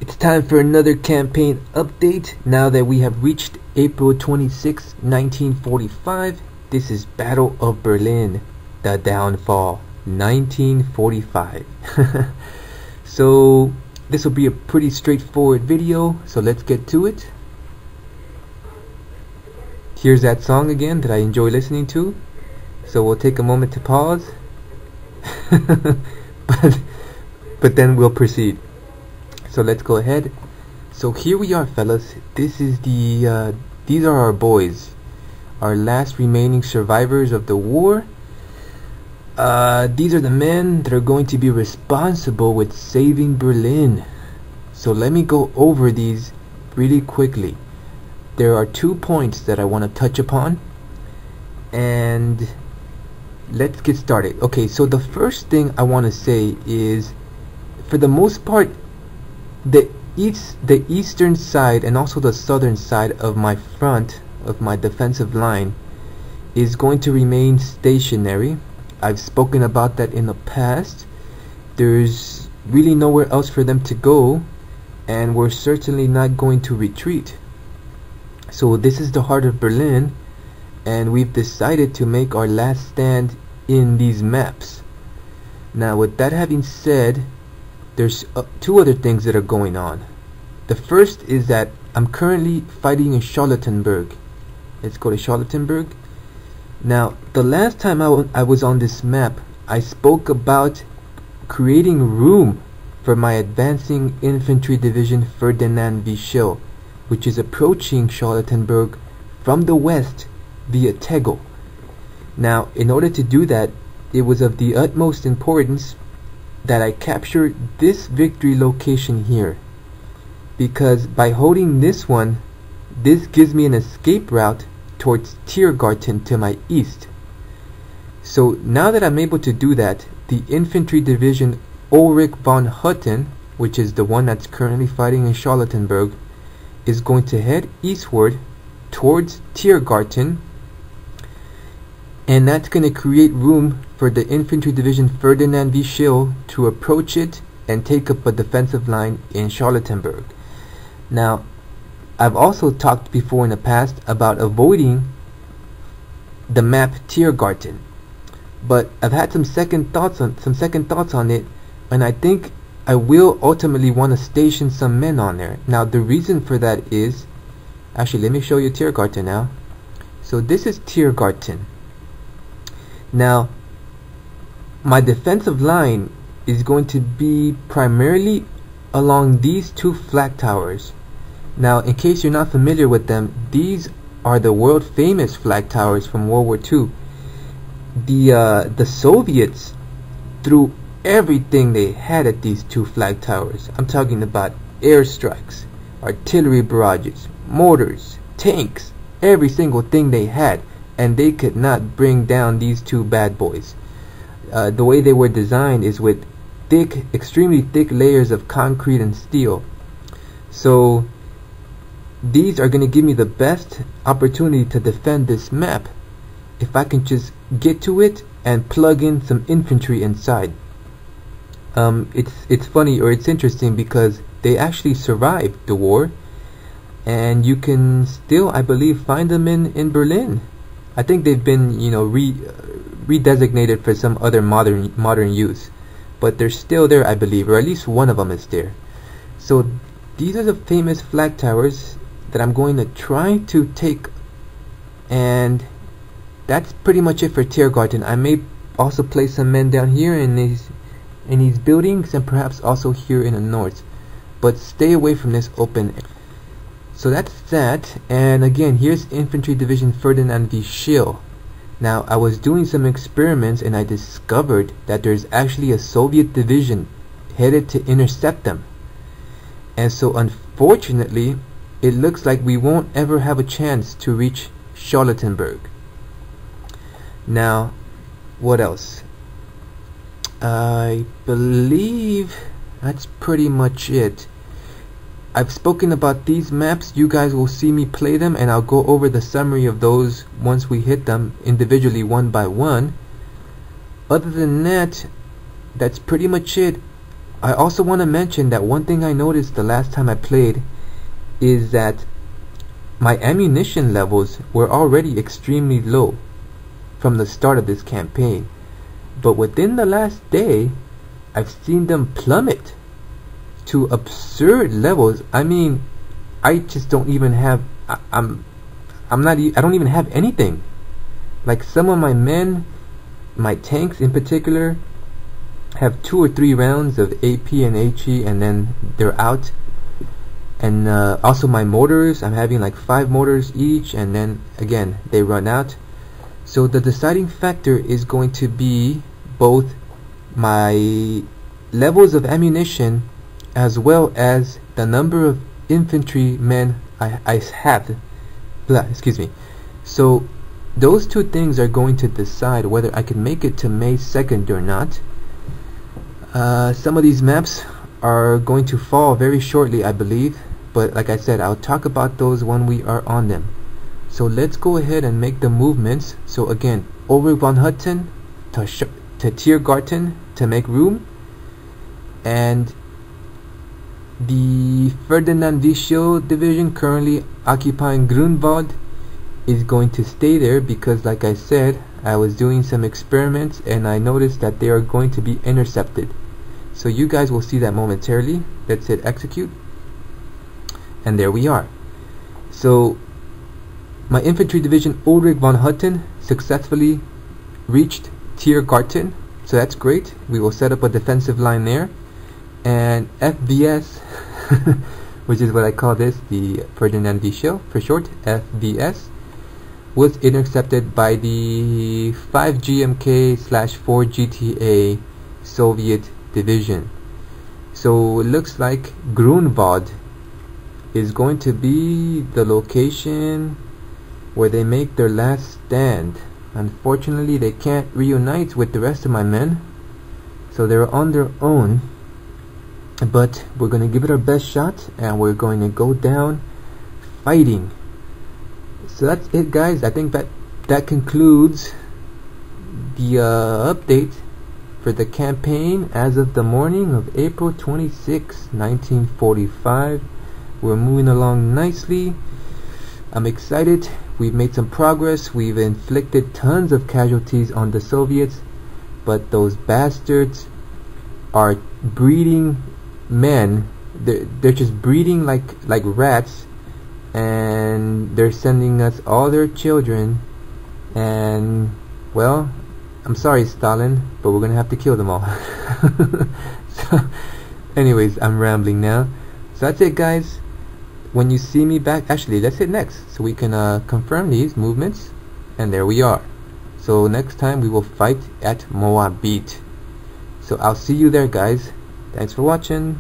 It's time for another campaign update. Now that we have reached April 26, 1945, this is Battle of Berlin, the downfall, 1945. So this will be a pretty straightforward video, so let's get to it. Here's that song again that I enjoy listening to, so we'll take a moment to pause. but then we'll proceed. So let's go ahead. So here we are, fellas. This is these are our boys, our last remaining survivors of the war. These are the men that are going to be responsible with saving Berlin. So let me go over these really quickly. There are 2 points that I want to touch upon, and let's get started. Okay, so the first thing I want to say is, for the most part, the eastern side and also the southern side of my front of my defensive line is going to remain stationary. I've spoken about that in the past. There's really nowhere else for them to go, and we're certainly not going to retreat. So this is the heart of Berlin, and we've decided to make our last stand in these maps. Now, with that having said, there's 2 other things that are going on. The first is that I'm currently fighting in Charlottenburg. Let's go to Charlottenburg. Now, the last time I was on this map, I spoke about creating room for my advancing infantry division Ferdinand Vichy, which is approaching Charlottenburg from the west via Tegel. Now, in order to do that, it was of the utmost importance that I capture this victory location here, because by holding this one, this gives me an escape route towards Tiergarten to my east. So now that I'm able to do that, the infantry division Ulrich von Hutten, which is the one that's currently fighting in Charlottenburg, is going to head eastward towards Tiergarten, and that's going to create room for the infantry division Ferdinand Vichy to approach it and take up a defensive line in Charlottenburg. Now, I've also talked before in the past about avoiding the map Tiergarten, but I've had some second thoughts on it, and I think I will ultimately want to station some men on there. Now, the reason for that is, actually, let me show you Tiergarten now. So this is Tiergarten. Now, my defensive line is going to be primarily along these 2 flag towers. Now, in case you're not familiar with them, these are the world famous flag towers from World War II. The Soviets threw everything they had at these 2 flag towers. I'm talking about airstrikes, artillery barrages, mortars, tanks, every single thing they had, and they could not bring down these 2 bad boys. The way they were designed is with thick, extremely thick layers of concrete and steel. So these are going to give me the best opportunity to defend this map if I can just get to it and plug in some infantry inside. It's funny, or it's interesting, because they actually survived the war, and you can still, I believe, find them in Berlin. I think they've been, redesignated for some other modern use, but they're still there, I believe, or at least one of them is there. So these are the famous flag towers that I'm going to try to take, and that's pretty much it for Tiergarten. I may also place some men down here in these buildings, and perhaps also here in the north, but stay away from this open. So that's that. And again, here's infantry division Ferdinand Vichy. Now, I was doing some experiments, and I discovered that there's actually a Soviet division headed to intercept them, and so unfortunately it looks like we won't ever have a chance to reach Charlottenburg. Now, what else? I believe that's pretty much it. I've spoken about these maps. You guys will see me play them, and I'll go over the summary of those once we hit them individually, one by one. Other than that, that's pretty much it. I also want to mention that one thing I noticed the last time I played is that my ammunition levels were already extremely low from the start of this campaign, but within the last day I've seen them plummet to absurd levels. I mean, I just don't even have I don't even have anything. Like, some of my men, my tanks in particular, have 2 or 3 rounds of AP and HE and then they're out. And also my mortars, I'm having like 5 mortars each, and then again they run out. So the deciding factor is going to be both my levels of ammunition as well as the number of infantry men I have. Excuse me. So those two things are going to decide whether I can make it to May 2nd or not. Some of these maps are going to fall very shortly, I believe, but like I said, I'll talk about those when we are on them. So let's go ahead and make the movements. So again, Ulrich von Hutten to Tiergarten to make room, and the Ferdinand Wischel division currently occupying Grunwald is going to stay there because, like I said, I was doing some experiments and I noticed that they are going to be intercepted. So you guys will see that momentarily. Let's hit execute, and there we are. So my infantry division Ulrich von Hutten successfully reached Tiergarten, so that's great. We will set up a defensive line there, and FVS which is what I call this, the Ferdinand Wischel for short, FVS, was intercepted by the 5 GMK/4 GTA Soviet division. So it looks like Grunwald is going to be the location where they make their last stand. Unfortunately, they can't reunite with the rest of my men, so they're on their own, but we're going to give it our best shot and we're going to go down fighting. So that's it, guys. I think that concludes the update for the campaign as of the morning of April 26, 1945. We're moving along nicely. I'm excited. We've made some progress. We've inflicted tons of casualties on the Soviets, but those bastards are breeding men. They're just breeding like rats, and they're sending us all their children. And well, I'm sorry, Stalin, but we're gonna have to kill them all. So anyways, I'm rambling now. So that's it, guys. When you see me back, actually let's hit next so we can confirm these movements, and there we are. So next time we will fight at Moabit. So I'll see you there, guys. Thanks for watching.